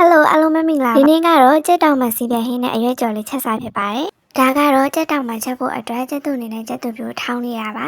Hello အားလုံးပဲမင်္ဂလာပါဒီနေ့ကတော့ကြက်တောင်မှစီပြန်ဟင်းနဲ့အရွက်ကြော်လေးချက်စားဖြစ်ပါတယ်ဒါကတော့ကြက်တောင်မှချက်ဖို့အတွက်ကြက်သွအနေနဲ့ကြက်သွပြိုထောင်းနေရပါ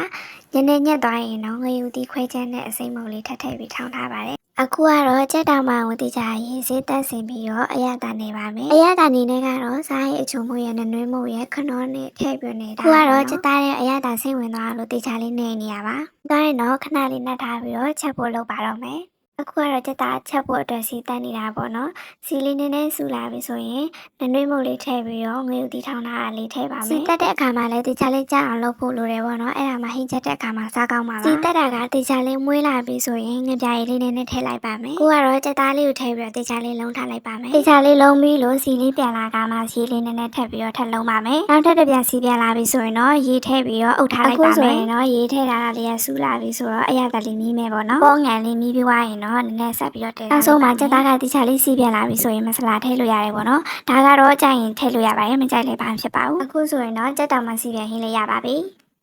ညနေညက်သွားရင်တော့ငရုတ်သီးခွဲချမ်းနဲ့အစိမ့်မုံလေးထပ်ထည့်ပြီးထောင်းထားပါတယ်အခုကတော့ကြက်တောင်မှဝင်တိကြရေးစေးတက်ဆင်ပြီးတော့အရသာနေပါမယ်အရသာနေနဲ့ကတော့စားရဲ့အချုံမို့ရဲ့နွေးမို့ရဲ့ခနောနဲ့ထည့်ပြီးနေတာအခုကတော့ကြက်သားရဲ့အရသာစိတ်ဝင်သွားလို့တိကျလေးနေနေရပါဒါရင်တော့ခဏလေးနှက်ထားပြီးတော့ချက်ဖို့လုပ်ပါတော့မယ်အခုကတော့ကြက်သားချက်ဖို့အတွက်စီတက်နေတာပေါ့နော်စီလေးနည်းနည်းဆူလာပြီဆိုရင်နွေးမုတ်လေးထည့်ပြီးတော့ငရုတ်တီထောင်းထားတာလေးထည့်ပါမယ်စီတက်တဲ့အခါမှာလည်းတေချာလေးကြအောင်လုပ်ဖို့လိုတယ်ပေါ့နော်အဲ့ဒါမှဟင်းချက်တဲ့အခါမှာစားကောင်းပါလားစီတက်တာကတေချာလေးမွေးလာပြီဆိုရင်ငပြာရည်လေးနည်းနည်းထည့်လိုက်ပါမယ်အခုကတော့ကြက်သားလေးကိုထည့်ပြီးတော့တေချာလေးလုံးထားလိုက်ပါမယ်တေချာလေးလုံးပြီးလို့စီလေးပြန်လာကမှစီလေးနည်းနည်းထည့်ပြီးတော့ထပ်လုံးပါမယ်နောက်ထပ်တစ်ပြန်စီပြန်လာပြီဆိုရင်တော့ရေထည့်ပြီးတော့အုပ်ထားလိုက်ပါမယ်အခုဆိုရင်တော့ရေထည့်ထားတာလေးကဆူလာပြီဆိုတော့အရသာလေးမြည်မယ်ပေါ့နော်ပေါငန်လေးမြည်ပြီးွားရင်တော့နည်းနည်းဆက်ပြီးတော့နောက်ဆုံးမှာကြက်သားကတိချာလေးစီးပြန်လာပြီဆိုရင်မဆလာထည့်လို့ရတယ်ပေါ့နော်ဒါကတော့ကြိုက်ရင်ထည့်လို့ရပါတယ်မကြိုက်လည်းဘာမှဖြစ်ပါဘူးအခုဆိုရင်တော့ကြက်တောင်မှစီပြန်ဟင်းလေးရပါပြီ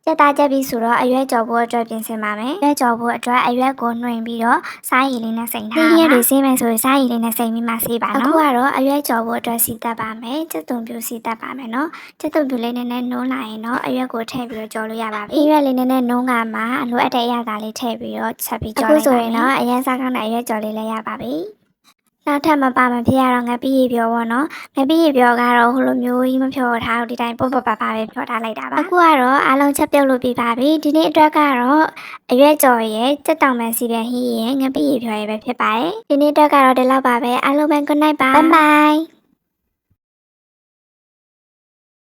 ကြက်သားကြက်ပြီးဆိုတော့အရွက်ကြော်ဖို့အတွက်ပြင်ဆင်ပါမယ်။ရွက်ကြော်ဖို့အတွက်အရွက်ကိုနှွင်ပြီးတော့စားရည်လေးနဲ့စိမ်ထားပါ။ဒီရက်တွေစီးမယ်ဆိုရင်စားရည်လေးနဲ့စိမ်ပြီးမှစီးပါနော်။အခုကတော့အရွက်ကြော်ဖို့အတွက်စီးတက်ပါမယ်။ကြက်သွန်ပြူစီးတက်ပါမယ်နော်။ကြက်သွန်ပြူလေးနည်းနည်းနှုံးလာရင်တော့အရွက်ကိုထည့်ပြီးတော့ကြော်လို့ရပါပြီ။အရွက်လေးနည်းနည်းနှုံးကမှအလိုအပ်တဲ့အရာသားလေးထည့်ပြီးတော့ချက်ပြီးကြော်လိုက်ပါမယ်။အခုဆိုရင်တော့အရင်စားကောင်းတဲ့အရွက်ကြော်လေးလည်းရပါပြီ။နောက်ထပ်မပါမဖြစ်ရတော့ငပိရေပြောပေါ့နော်ငပိရေပြောကတော့ဟိုလိုမျိုးကြီးမဖြောထားဘူးဒီတိုင်းပေါ့ပေါ့ပါပါပဲဖြောထားလိုက်တာပါအခုကတော့အားလုံးချက်ပြုတ်လို့ပြပါပြီဒီနေ့အတွက်ကတော့အရွက်ကြော်ရဲ့ကြက်တောင်ပန်စီပြန်ဟင်းရဲ့ငပိရေပြောရဲ့ပဲဖြစ်ပါတယ်ဒီနေ့အတွက်ကတော့ဒီလောက်ပါပဲအားလုံးပဲ good night ပါ bye bye